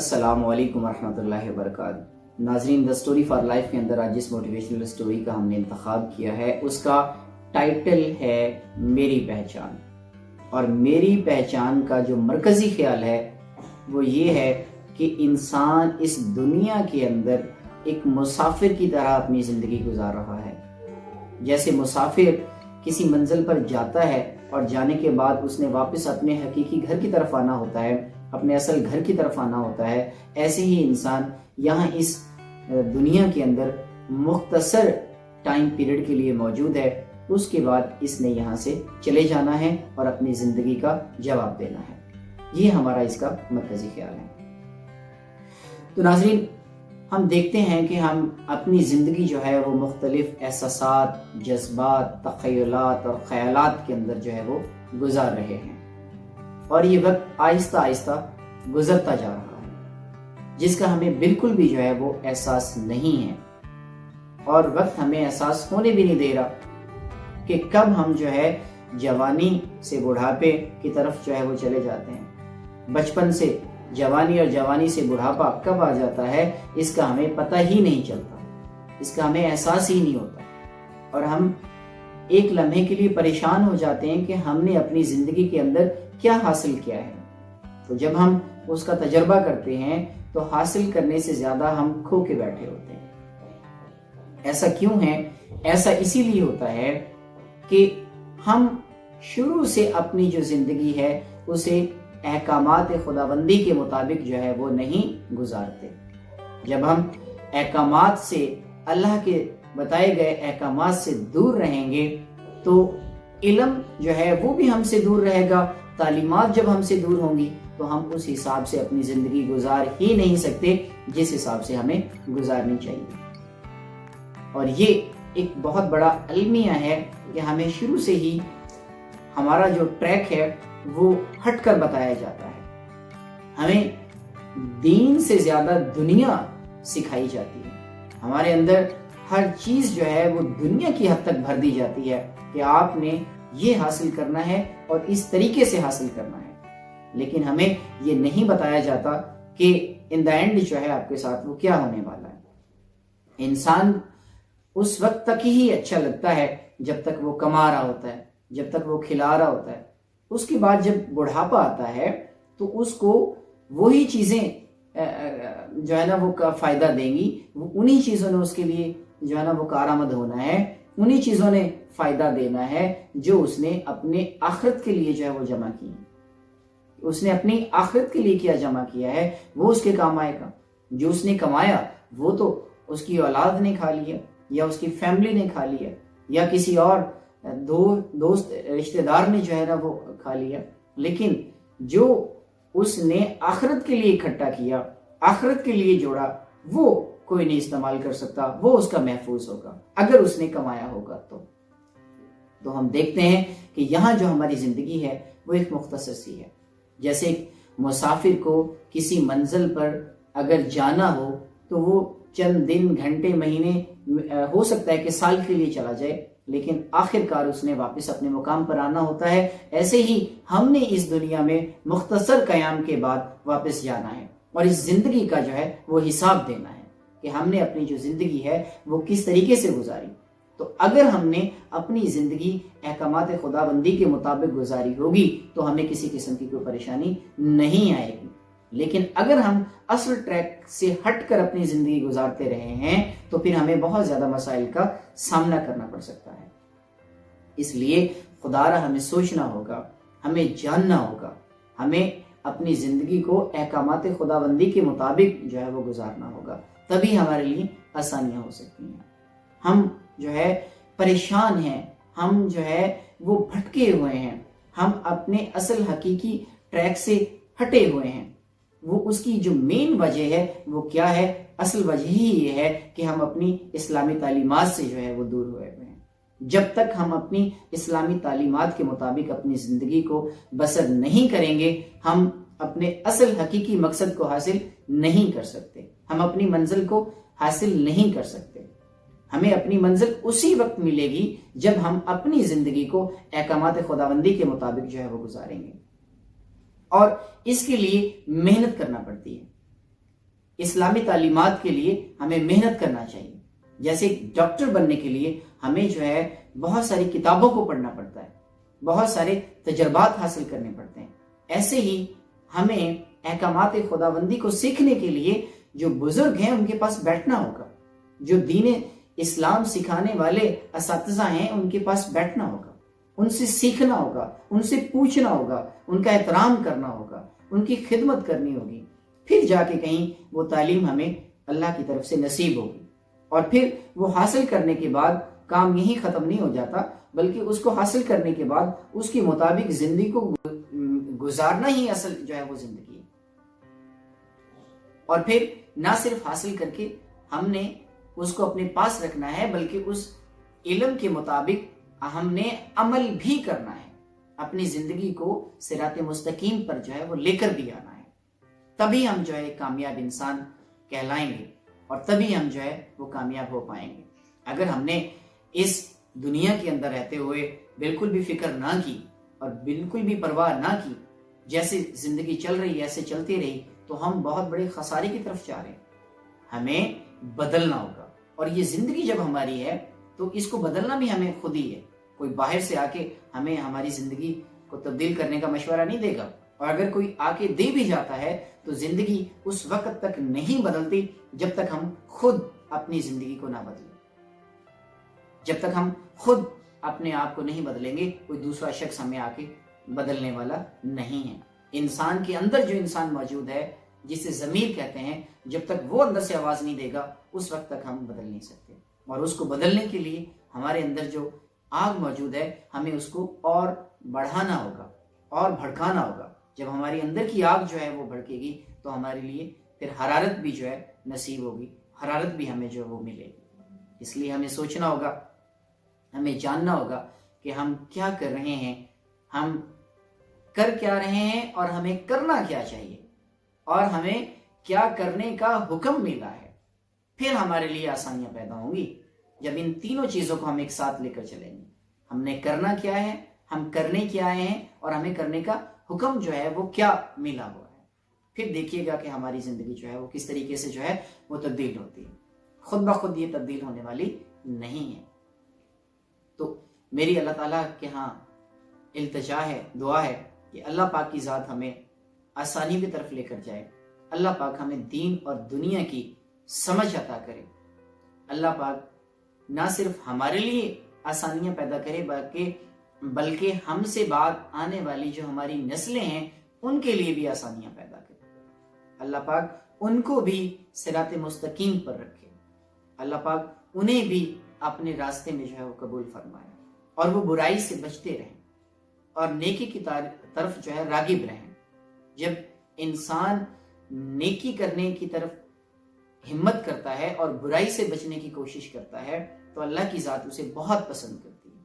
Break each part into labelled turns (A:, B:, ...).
A: السلام علیکم ورحمۃ اللہ وبرکاتہ۔ ناظرین، دا سٹوری فار لائف کے اندر آج جس موٹیویشنل سٹوری کا ہم نے انتخاب کیا ہے اس کا ٹائٹل ہے میری پہچان۔ اور میری پہچان کا جو مرکزی خیال ہے وہ یہ ہے کہ انسان اس دنیا کے اندر ایک مسافر کی طرح اپنی زندگی گزار رہا ہے۔ جیسے مسافر کسی منزل پر جاتا ہے اور جانے کے بعد اس نے واپس اپنے حقیقی گھر کی طرف آنا ہوتا ہے، اپنے اصل گھر کی طرف آنا ہوتا ہے، ایسے ہی انسان یہاں اس دنیا کے اندر مختصر ٹائم پیریڈ کے لیے موجود ہے، اس کے بعد اس نے یہاں سے چلے جانا ہے اور اپنی زندگی کا جواب دینا ہے۔ یہ ہمارا اس کا مرکزی خیال ہے۔ تو ناظرین، ہم دیکھتے ہیں کہ ہم اپنی زندگی جو ہے وہ مختلف احساسات، جذبات، تخیلات اور خیالات کے اندر جو ہے وہ گزار رہے ہیں، اور یہ وقت آہستہ آہستہ گزرتا جا رہا ہے جس کا ہمیں بالکل بھی جو ہے وہ احساس نہیں ہے، اور وقت ہمیں احساس ہونے بھی نہیں دے رہا کہ کب ہم جو ہے جوانی سے بڑھاپے کی طرف جو ہے وہ چلے جاتے ہیں۔ بچپن سے جوانی اور جوانی سے بڑھاپا کب آ جاتا ہے اس کا ہمیں پتہ ہی نہیں چلتا، اس کا ہمیں احساس ہی نہیں ہوتا، اور ہم ایک لمحے کے لیے پریشان ہو جاتے ہیں کہ ہم نے اپنی زندگی کے اندر کیا حاصل کیا ہے۔ تو جب ہم اس کا تجربہ کرتے ہیں تو حاصل کرنے سے زیادہ ہم کھو کے بیٹھے ہوتے ہیں۔ ایسا کیوں ہے؟ ایسا اسی لیے ہوتا ہے کہ ہم شروع سے اپنی جو زندگی ہے اسے احکامات خداوندی کے مطابق جو ہے وہ نہیں گزارتے۔ جب ہم احکامات سے، اللہ کے بتائے گئے احکامات سے دور رہیں گے تو علم جو ہے وہ بھی ہم سے دور رہے گا، تعلیمات جب ہم سے دور ہوں گی تو ہم اس حساب سے اپنی زندگی گزار ہی نہیں سکتے جس حساب سے ہمیں گزارنی چاہیے۔ اور یہ ایک بہت بڑا المیہ ہے کہ ہمیں شروع سے ہی ہمارا جو ٹریک ہے وہ ہٹ کر بتایا جاتا ہے۔ ہمیں دین سے زیادہ دنیا سکھائی جاتی ہے، ہمارے اندر ہر چیز جو ہے وہ دنیا کی حد تک بھر دی جاتی ہے کہ آپ نے یہ حاصل کرنا ہے اور اس طریقے سے حاصل کرنا ہے، لیکن ہمیں یہ نہیں بتایا جاتا کہ ان دا اینڈ جو ہے آپ کے ساتھ وہ کیا ہونے والا ہے۔ انسان اس وقت تک ہی اچھا لگتا ہے جب تک وہ کما رہا ہوتا ہے، جب تک وہ کھلا رہا ہوتا ہے۔ اس کے بعد جب بڑھاپا آتا ہے تو اس کو وہی چیزیں جو ہے نا وہ فائدہ دیں گی، انہی چیزوں نے اس کے لیے جو ہے نا وہ کارآمد ہونا ہے، انہی چیزوں نے فائدہ دینا ہے جو اس نے اپنے آخرت کے لیے جو ہے وہ جمع کی ہے۔ اس نے اپنی آخرت کے لیے کیا جمع کیا ہے وہ اس کے کام آئے گا۔ جو اس نے کمایا وہ تو اس کی اولاد نے کھا لیا، یا اس کی فیملی نے کھا لیا، یا کسی اور دوست رشتہ دار نے جو ہے نا وہ کھا لیا، لیکن جو اس نے آخرت کے لیے اکٹھا کیا، آخرت کے لیے جوڑا، وہ کوئی نہیں استعمال کر سکتا، وہ اس کا محفوظ ہوگا اگر اس نے کمایا ہوگا۔ تو ہم دیکھتے ہیں کہ یہاں جو ہماری زندگی ہے وہ ایک مختصر سی ہے۔ جیسے ایک مسافر کو کسی منزل پر اگر جانا ہو تو وہ چند دن، گھنٹے، مہینے، ہو سکتا ہے کہ سال کے لیے چلا جائے، لیکن آخر کار اس نے واپس اپنے مقام پر آنا ہوتا ہے۔ ایسے ہی ہم نے اس دنیا میں مختصر قیام کے بعد واپس جانا ہے، اور اس زندگی کا جو ہے وہ حساب دینا ہے کہ ہم نے اپنی جو زندگی ہے وہ کس طریقے سے گزاری۔ تو اگر ہم نے اپنی زندگی احکامات خداوندی کے مطابق گزاری ہوگی تو ہمیں کسی قسم کی کوئی پریشانی نہیں آئے گی، لیکن اگر ہم اصل ٹریک سے ہٹ کر اپنی زندگی گزارتے رہے ہیں تو پھر ہمیں بہت زیادہ مسائل کا سامنا کرنا پڑ سکتا ہے۔ اس لیے خدا را ہمیں سوچنا ہوگا، ہمیں جاننا ہوگا، ہمیں اپنی زندگی کو احکامات خداوندی کے مطابق جو ہے وہ گزارنا ہوگا، تبھی ہمارے لیے آسانیاں ہو سکتی ہیں۔ ہم جو ہے پریشان ہیں، ہم جو ہے وہ بھٹکے ہوئے ہیں، ہم اپنے اصل حقیقی ٹریک سے ہٹے ہوئے ہیں۔ وہ اس کی جو مین وجہ ہے وہ کیا ہے؟ اصل وجہ ہی یہ ہے کہ ہم اپنی اسلامی تعلیمات سے جو ہے وہ دور ہوئے ہوئے ہیں۔ جب تک ہم اپنی اسلامی تعلیمات کے مطابق اپنی زندگی کو بسر نہیں کریں گے، ہم اپنے اصل حقیقی مقصد کو حاصل نہیں کر سکتے، ہم اپنی منزل کو حاصل نہیں کر سکتے۔ ہمیں اپنی منزل اسی وقت ملے گی جب ہم اپنی زندگی کو احکامات خداوندی کے مطابق جو ہے وہ گزاریں گے، اور اس کے لیے محنت کرنا پڑتی ہے۔ اسلامی تعلیمات کے لیے ہمیں محنت کرنا چاہیے. جیسے ڈاکٹر بننے کے لیے ہمیں جو ہے بہت ساری کتابوں کو پڑھنا پڑتا ہے, بہت سارے تجربات حاصل کرنے پڑتے ہیں. ایسے ہی ہمیں احکامات خداوندی کو سیکھنے کے لیے جو بزرگ ہیں ان کے پاس بیٹھنا ہوگا, جو دین اسلام سکھانے والے اساتذہ ہیں ان کے پاس بیٹھنا ہوگا, ان سے سیکھنا ہوگا, ان سے پوچھنا ہوگا, ان کا احترام کرنا ہوگا, ان کی خدمت کرنی ہوگی. پھر جا کے کہیں وہ تعلیم ہمیں اللہ کی طرف سے نصیب ہوگی. اور پھر وہ حاصل کرنے کے بعد کام یہی ختم نہیں ہو جاتا, بلکہ اس کو حاصل کرنے کے بعد اس کے مطابق زندگی کو گزارنا ہی اصل جو ہے وہ زندگی ہے. اور پھر نہ صرف حاصل کر کے ہم نے اس کو اپنے پاس رکھنا ہے, بلکہ اس علم کے مطابق ہم نے عمل بھی کرنا ہے, اپنی زندگی کو صراط مستقیم پر جو ہے وہ لے کر بھی آنا ہے. تبھی ہم جو ہے ایک کامیاب انسان کہلائیں گے, اور تبھی ہم جو ہے وہ کامیاب ہو پائیں گے. اگر ہم نے اس دنیا کے اندر رہتے ہوئے بالکل بھی فکر نہ کی اور بالکل بھی پرواہ نہ کی, جیسے زندگی چل رہی ایسے چلتی رہی, تو ہم بہت بڑے خسارے کی طرف جا رہے ہیں. ہمیں بدلنا ہوگا, اور یہ زندگی جب ہماری ہے تو اس کو بدلنا بھی ہمیں خود ہی ہے. کوئی باہر سے آ کے ہمیں ہماری زندگی کو تبدیل کرنے کا مشورہ نہیں دے گا, اور اگر کوئی آ کے دے بھی جاتا ہے تو زندگی اس وقت تک نہیں بدلتی جب تک ہم خود اپنی زندگی کو نہ بدلیں. جب تک ہم خود اپنے آپ کو نہیں بدلیں گے, کوئی دوسرا شخص ہمیں آ کے بدلنے والا نہیں ہے. انسان کے اندر جو انسان موجود ہے, جسے ضمیر کہتے ہیں, جب تک وہ اندر سے آواز نہیں دے گا اس وقت تک ہم بدل نہیں سکتے. اور اس کو بدلنے کے لیے ہمارے اندر جو آگ موجود ہے, ہمیں اس کو اور بڑھانا ہوگا اور بھڑکانا ہوگا. جب ہماری اندر کی آگ جو ہے وہ بھڑکے گی تو ہمارے لیے پھر حرارت بھی جو ہے نصیب ہوگی, حرارت بھی ہمیں جو ہے وہ ملے گی. اس لیے ہمیں سوچنا ہوگا, ہمیں جاننا ہوگا کہ ہم کیا کر رہے ہیں, ہم کر کیا رہے ہیں, اور ہمیں کرنا کیا چاہیے, اور ہمیں کیا کرنے کا حکم ملا ہے. پھر ہمارے لیے آسانیاں پیدا ہوں گی جب ان تینوں چیزوں کو ہم ایک ساتھ لے کر چلیں گے. ہم نے کرنا کیا ہے, ہم کرنے کیا آئے ہیں, اور ہمیں کرنے کا حکم جو ہے وہ کیا ملا ہوا ہے. پھر دیکھیے گا کہ ہماری زندگی جو ہے وہ کس طریقے سے جو ہے وہ تبدیل ہوتی ہے. خود بخود یہ تبدیل ہونے والی نہیں ہے. تو میری اللہ تعالیٰ کے ہاں التجا ہے, دعا ہے کہ اللہ پاک کی ذات ہمیں آسانی کی طرف لے کر جائے. اللہ پاک ہمیں دین اور دنیا کی سمجھ عطا کرے. اللہ پاک نہ صرف ہمارے لیے آسانیاں پیدا کرے, بلکہ ہم سے بعد آنے والی جو ہماری نسلیں ہیں ان کے لیے بھی آسانیاں پیدا کرے. اللہ پاک ان کو بھی صراط مستقیم پر رکھے. اللہ پاک انہیں بھی اپنے راستے میں جو ہے وہ قبول فرمائے, اور وہ برائی سے بچتے رہیں اور نیکی کی طرف جو ہے راغب رہیں. جب انسان نیکی کرنے کی طرف ہمت کرتا ہے اور برائی سے بچنے کی کوشش کرتا ہے تو اللہ کی ذات اسے بہت پسند کرتی ہے.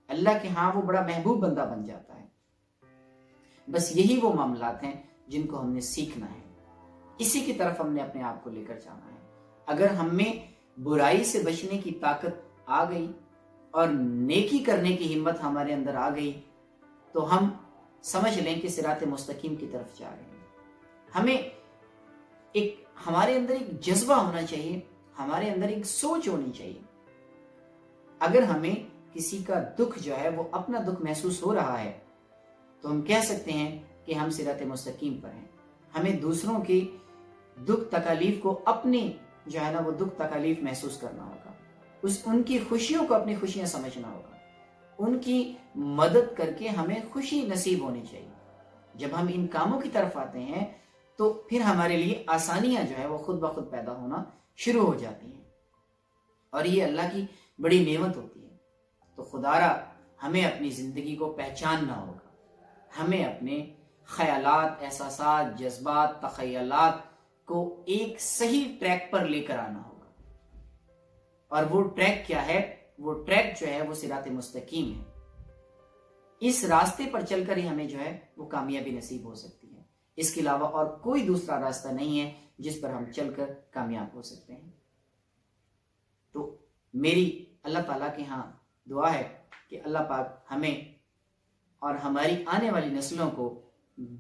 A: اللہ کے ہاں وہ بڑا محبوب بندہ بن جاتا ہے. بس یہی وہ معاملات ہیں جن کو ہم نے سیکھنا ہے, اسی کی طرف ہم نے اپنے آپ کو لے کر جانا ہے. اگر ہم میں برائی سے بچنے کی طاقت آ گئی اور نیکی کرنے کی ہمت ہمارے اندر آ گئی تو ہم سمجھ لیں کہ صراط مستقیم کی طرف جا رہے ہیں. ہمیں ہمارے اندر ایک جذبہ ہونا چاہیے, ہمارے اندر ایک سوچ ہونی چاہیے. اگر ہمیں کسی کا دکھ جو ہے وہ اپنا دکھ محسوس ہو رہا ہے تو ہم کہہ سکتے ہیں کہ ہم صراط مستقیم پر ہیں. ہمیں دوسروں کی دکھ تکالیف کو اپنی جو ہے نا وہ دکھ تکالیف محسوس کرنا ہوگا, ان کی خوشیوں کو اپنی خوشیاں سمجھنا ہوگا, ان کی مدد کر کے ہمیں خوشی نصیب ہونی چاہیے. جب ہم ان کاموں کی طرف آتے ہیں تو پھر ہمارے لیے آسانیاں جو ہے وہ خود بخود پیدا ہونا شروع ہو جاتی ہیں, اور یہ اللہ کی بڑی نعمت ہوتی ہے. تو خدارا ہمیں اپنی زندگی کو پہچاننا ہوگا, ہمیں اپنے خیالات, احساسات, جذبات, تخیلات کو ایک صحیح ٹریک پر لے کر آنا ہوگا. اور وہ ٹریک کیا ہے؟ وہ ٹریک جو ہے وہ صراط مستقیم ہے. اس راستے پر چل کر ہی ہمیں جو ہے وہ کامیابی نصیب ہو سکتی ہے. اس کے علاوہ اور کوئی دوسرا راستہ نہیں ہے جس پر ہم چل کر کامیاب ہو سکتے ہیں. تو میری اللہ تعالیٰ کے ہاں دعا ہے کہ اللہ پاک ہمیں اور ہماری آنے والی نسلوں کو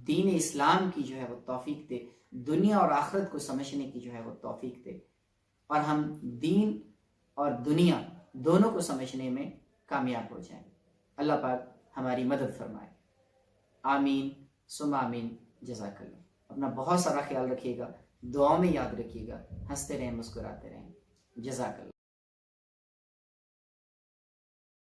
A: دین اسلام کی جو ہے وہ توفیق دے. دنیا اور آخرت کو سمجھنے کی جو ہے وہ توفیق دے، اور ہم دین اور دنیا دونوں کو سمجھنے میں کامیاب ہو جائیں۔ اللہ پاک ہماری مدد فرمائے، آمین ثم آمین۔ جزاک اللہ۔ اپنا بہت سارا خیال رکھیے گا، دعاؤں میں یاد رکھیے گا، ہنستے رہیں، مسکراتے رہیں۔ جزاک اللہ۔